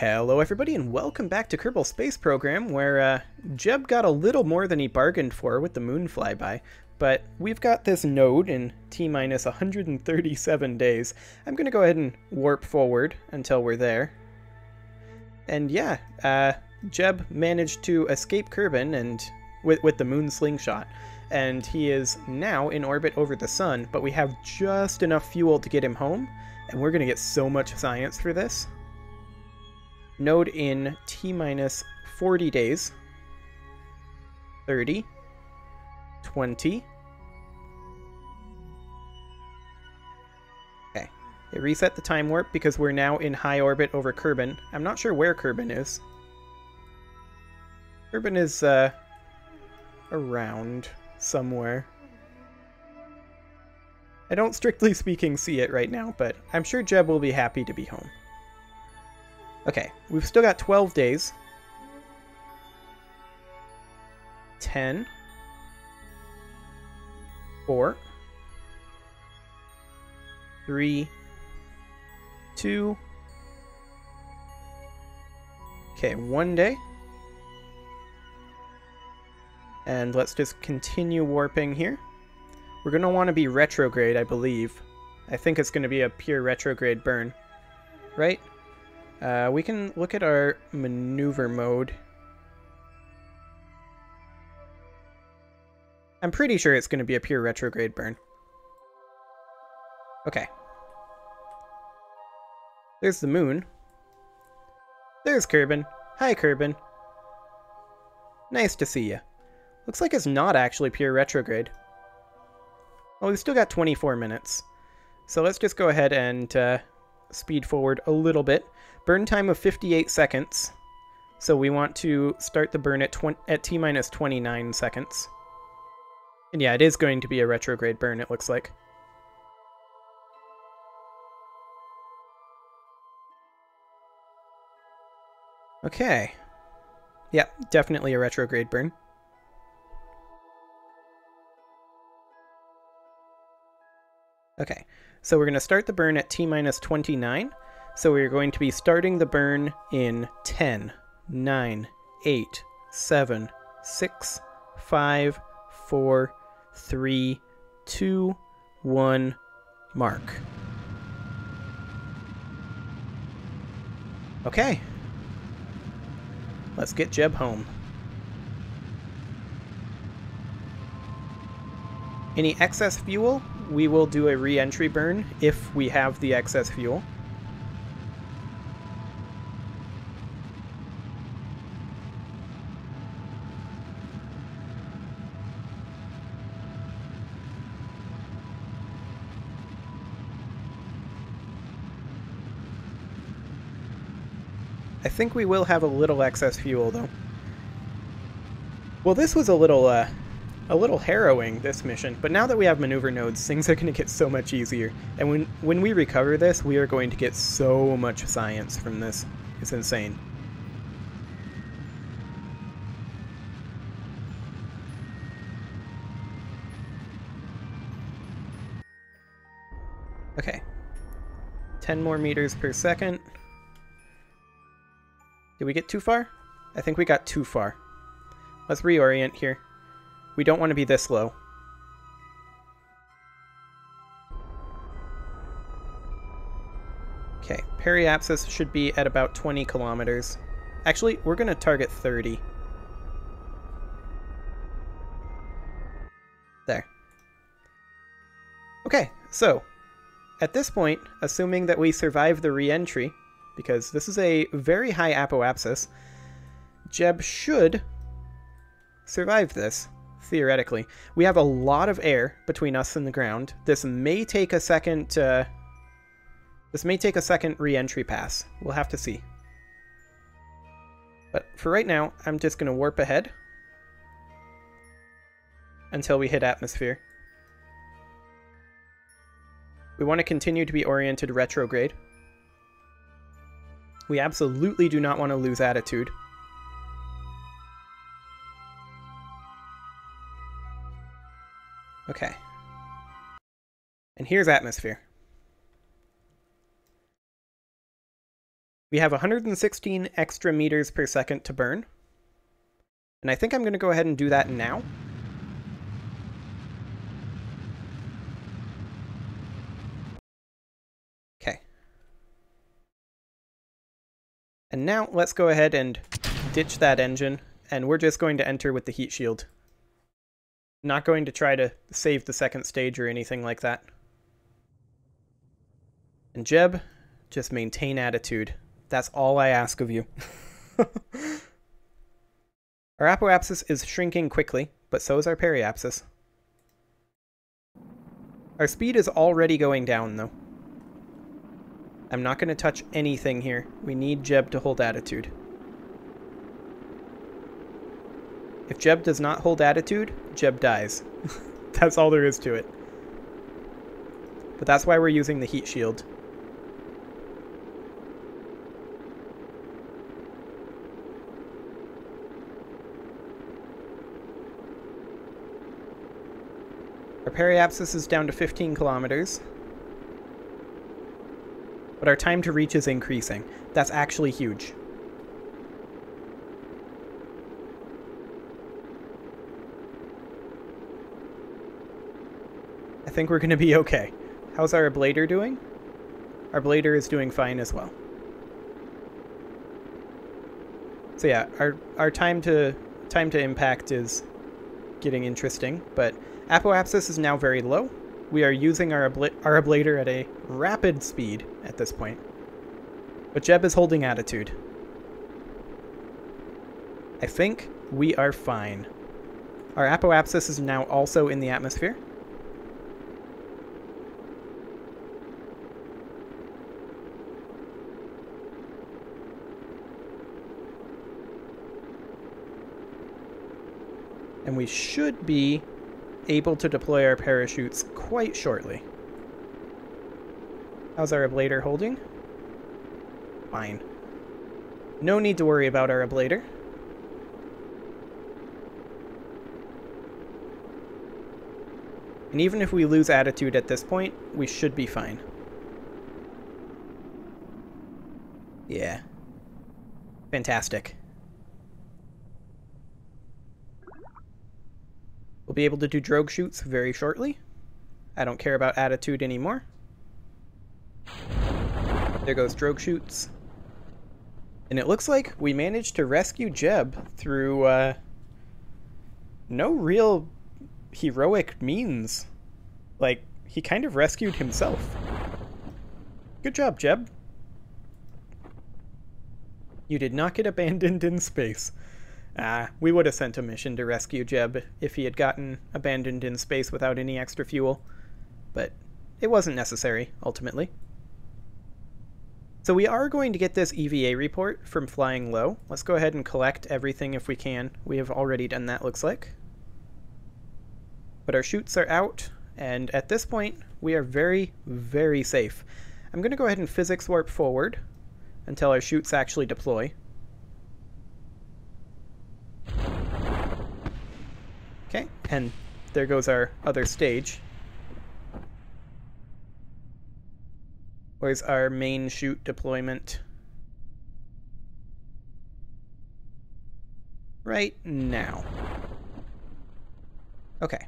Hello everybody and welcome back to Kerbal Space Program, where Jeb got a little more than he bargained for with the moon flyby, but we've got this node in T-minus 137 days. I'm going to go ahead and warp forward until we're there. And yeah, Jeb managed to escape Kerbin and with the moon slingshot, and he is now in orbit over the sun, but we have just enough fuel to get him home, and we're going to get so much science for this. Node in T-minus 40 days. 30. 20. Okay. It reset the time warp because we're now in high orbit over Kerbin. I'm not sure where Kerbin is. Kerbin is, around somewhere. I don't strictly speaking see it right now, but I'm sure Jeb will be happy to be home. Okay, we've still got 12 days. 10. 4. 3. 2. Okay, 1 day. And let's just continue warping here. We're going to want to be retrograde, I believe. I think it's going to be a pure retrograde burn. Right? We can look at our maneuver mode. I'm pretty sure it's going to be a pure retrograde burn. Okay. There's the moon. There's Kerbin. Hi, Kerbin. Nice to see you. Looks like it's not actually pure retrograde. Well, we've still got 24 minutes. So let's just go ahead and speed forward a little bit. Burn time of 58 seconds. So we want to start the burn at T-minus 29 seconds. And yeah, it is going to be a retrograde burn, it looks like. Okay. Yeah, definitely a retrograde burn. Okay, so we're going to start the burn at T-minus 29. So we're going to be starting the burn in 10, 9, 8, 7, 6, 5, 4, 3, 2, 1, mark. Okay. Let's get Jeb home. Any excess fuel, we will do a re-entry burn if we have the excess fuel. I think we will have a little excess fuel, though. Well, this was a little harrowing, this mission, but now that we have maneuver nodes, things are going to get so much easier. And when we recover this, we are going to get so much science from this. It's insane. Okay. 10 more meters per second. Did we get too far? I think we got too far. Let's reorient here. We don't want to be this low. Okay, periapsis should be at about 20 kilometers. Actually, we're going to target 30. There. Okay, so at this point, assuming that we survive the re-entry, because this is a very high apoapsis, Jeb should survive this, theoretically. We have a lot of air between us and the ground. This may take a second re-entry pass. We'll have to see. But for right now, I'm just going to warp ahead until we hit atmosphere. We want to continue to be oriented retrograde. We absolutely do not want to lose attitude. Okay. And here's atmosphere. We have 116 extra meters per second to burn. And I think I'm going to go ahead and do that now. Okay. And now let's go ahead and ditch that engine, and we're just going to enter with the heat shield. Not going to try to save the second stage or anything like that. And Jeb, just maintain attitude. That's all I ask of you. Our apoapsis is shrinking quickly, but so is our periapsis. Our speed is already going down, though. I'm not going to touch anything here. We need Jeb to hold attitude. If Jeb does not hold attitude, Jeb dies. That's all there is to it. But that's why we're using the heat shield. Our periapsis is down to 15 kilometers. But our time to reach is increasing. That's actually huge. I think we're going to be okay. How's our ablator doing? Our ablator is doing fine as well. So yeah, our time to impact is getting interesting, but apoapsis is now very low. We are using our ablator at a rapid speed at this point. But Jeb is holding attitude. I think we are fine. Our apoapsis is now also in the atmosphere. And we should be able to deploy our parachutes quite shortly. How's our ablator holding? Fine. No need to worry about our ablator. And even if we lose attitude at this point, we should be fine. Yeah. Fantastic. We'll be able to do drogue shoots very shortly. I don't care about attitude anymore. There goes drogue shoots. And it looks like we managed to rescue Jeb through no real heroic means. Like, he kind of rescued himself. Good job, Jeb. You did not get abandoned in space. We would have sent a mission to rescue Jeb if he had gotten abandoned in space without any extra fuel. But it wasn't necessary, ultimately. So we are going to get this EVA report from flying low. Let's go ahead and collect everything if we can. We have already done that, looks like. But our chutes are out, and at this point, we are very, very safe. I'm going to go ahead and physics warp forward until our chutes actually deploy. Okay, and there goes our other stage. Where's our main chute deployment? Right now. Okay.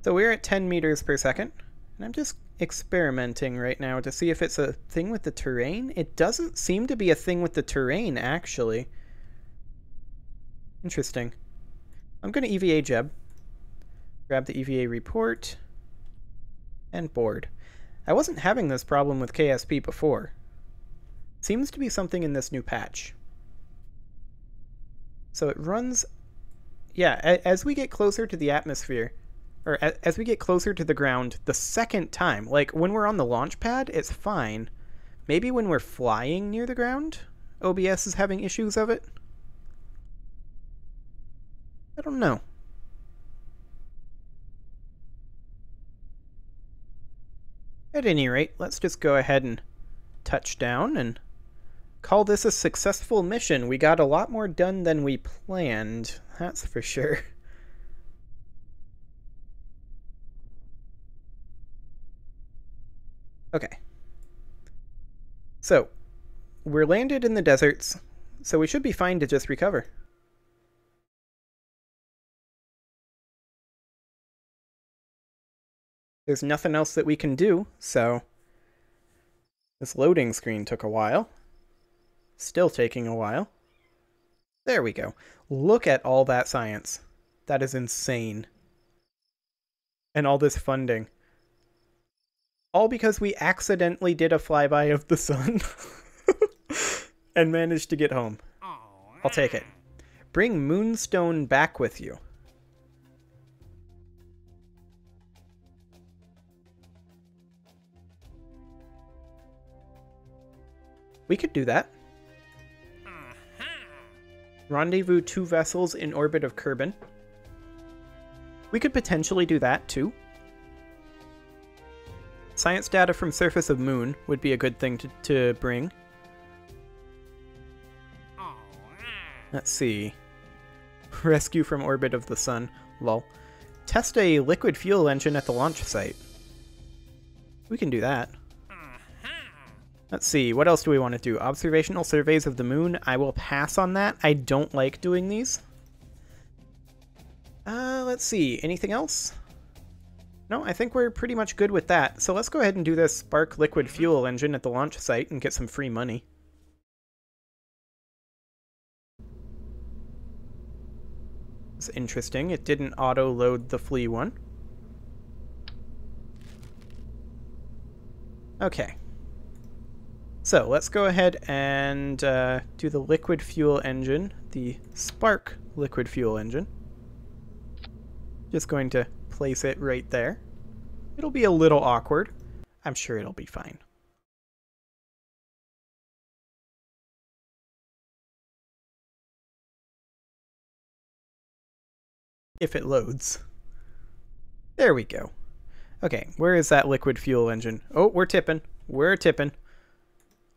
So we're at 10 meters per second, and I'm just experimenting right now to see if it's a thing with the terrain. It doesn't seem to be a thing with the terrain, actually. Interesting. I'm going to EVA Jeb. Grab the EVA report. And board. I wasn't having this problem with KSP before. Seems to be something in this new patch. So it runs... Yeah, as we get closer to the atmosphere, or as we get closer to the ground the second time, like when we're on the launch pad, it's fine. Maybe when we're flying near the ground, OBS is having issues of it. I don't know. At any rate, let's just go ahead and touch down and call this a successful mission. We got a lot more done than we planned, that's for sure. Okay. So, we're landed in the deserts, so we should be fine to just recover. There's nothing else that we can do, so this loading screen took a while. Still taking a while. There we go. Look at all that science. That is insane. And all this funding. All because we accidentally did a flyby of the sun and managed to get home. I'll take it. Bring Moonstone back with you. We could do that. Rendezvous 2 vessels in orbit of Kerbal. We could potentially do that too. Science data from surface of moon would be a good thing to bring. Let's see. Rescue from orbit of the sun. Lol. Test a liquid fuel engine at the launch site. We can do that. Let's see, what else do we want to do? Observational surveys of the moon. I will pass on that. I don't like doing these. Let's see, anything else? No, I think we're pretty much good with that. So let's go ahead and do this Spark liquid fuel engine at the launch site and get some free money. It's interesting. It didn't auto-load the flea one. Okay. So let's go ahead and do the liquid fuel engine, the Spark liquid fuel engine. Just going to place it right there. It'll be a little awkward. I'm sure it'll be fine. If it loads. There we go. Okay, where is that liquid fuel engine? Oh, we're tipping. We're tipping.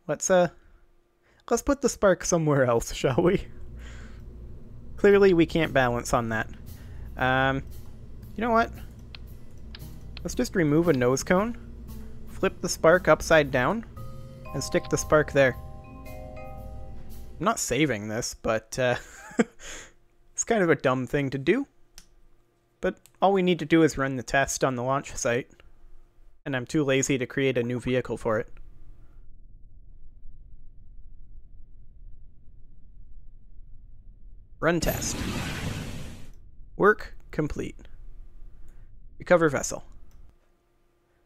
Let's put the Spark somewhere else, shall we? Clearly we can't balance on that. You know what? Let's just remove a nose cone, flip the Spark upside down, and stick the Spark there. I'm not saving this, but it's kind of a dumb thing to do. But all we need to do is run the test on the launch site, and I'm too lazy to create a new vehicle for it. Run test. Work complete. Recover vessel.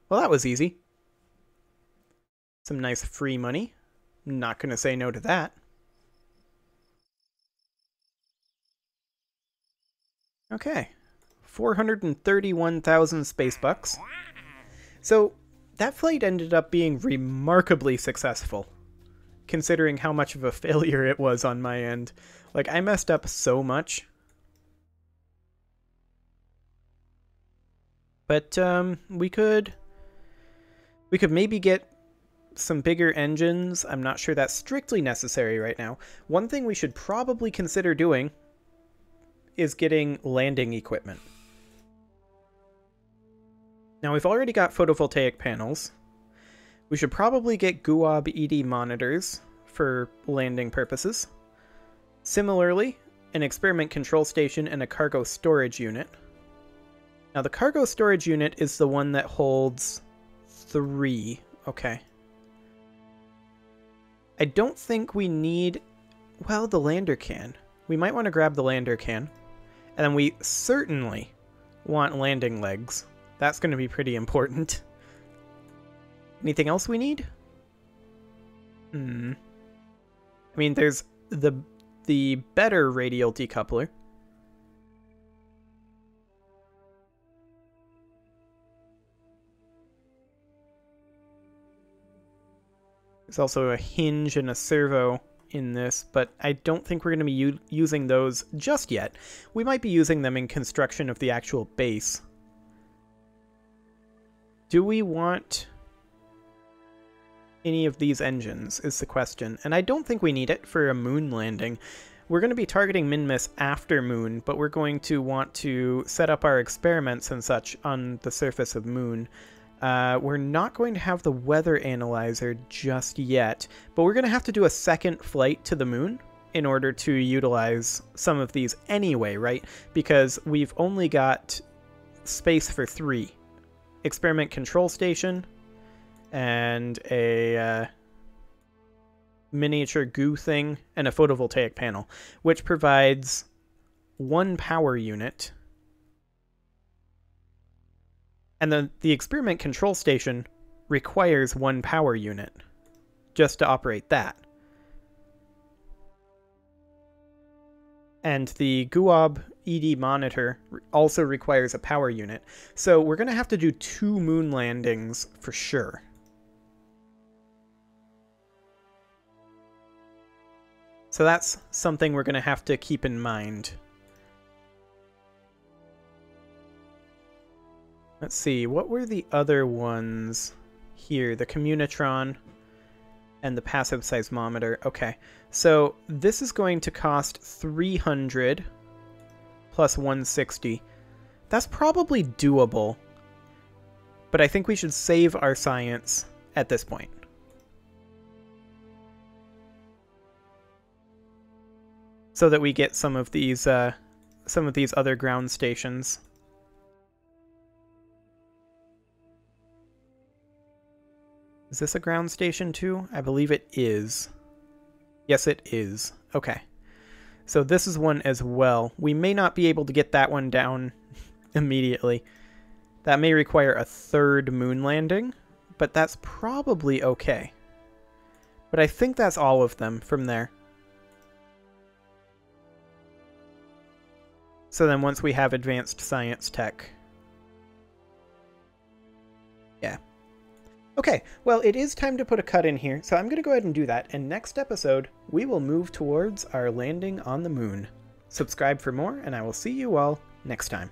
Well, that was easy. Some nice free money. Not gonna say no to that. Okay. 431,000 space bucks. So, that flight ended up being remarkably successful, considering how much of a failure it was on my end. Like, I messed up so much. But, we could maybe get some bigger engines. I'm not sure that's strictly necessary right now. One thing we should probably consider doing is getting landing equipment. Now, we've already got photovoltaic panels. We should probably get GUOB ED monitors for landing purposes. Similarly, an experiment control station and a cargo storage unit. Now, the cargo storage unit is the one that holds 3. Okay. I don't think we need... Well, the lander can. We might want to grab the lander can. And then we certainly want landing legs. That's going to be pretty important. Anything else we need? I mean, there's the better radial decoupler. There's also a hinge and a servo in this, but I don't think we're going to be using those just yet. We might be using them in construction of the actual base. Do we want any of these engines is the question, and I don't think we need it for a moon landing. We're going to be targeting Minmus after moon, but we're going to want to set up our experiments and such on the surface of moon. We're not going to have the weather analyzer just yet, but we're going to have to do a second flight to the moon in order to utilize some of these anyway, right? Because we've only got space for 3. Experiment control station and a miniature goo thing and a photovoltaic panel, which provides 1 power unit. And the experiment control station requires 1 power unit just to operate that. And the GUOB ED monitor also requires a power unit. So we're going to have to do 2 moon landings for sure. So that's something we're going to have to keep in mind. Let's see, what were the other ones here? The Communitron and the passive seismometer. Okay, so this is going to cost 300 plus 160. That's probably doable, but I think we should save our science at this point. So that we get some of these other ground stations. Is this a ground station too? I believe it is. Yes, it is. Okay. So this is one as well. We may not be able to get that one down immediately. That may require a 3rd moon landing, but that's probably okay. But I think that's all of them from there. So then once we have advanced science tech. Yeah. Okay, well, it is time to put a cut in here, so I'm going to go ahead and do that, and next episode, we will move towards our landing on the moon. Subscribe for more, and I will see you all next time.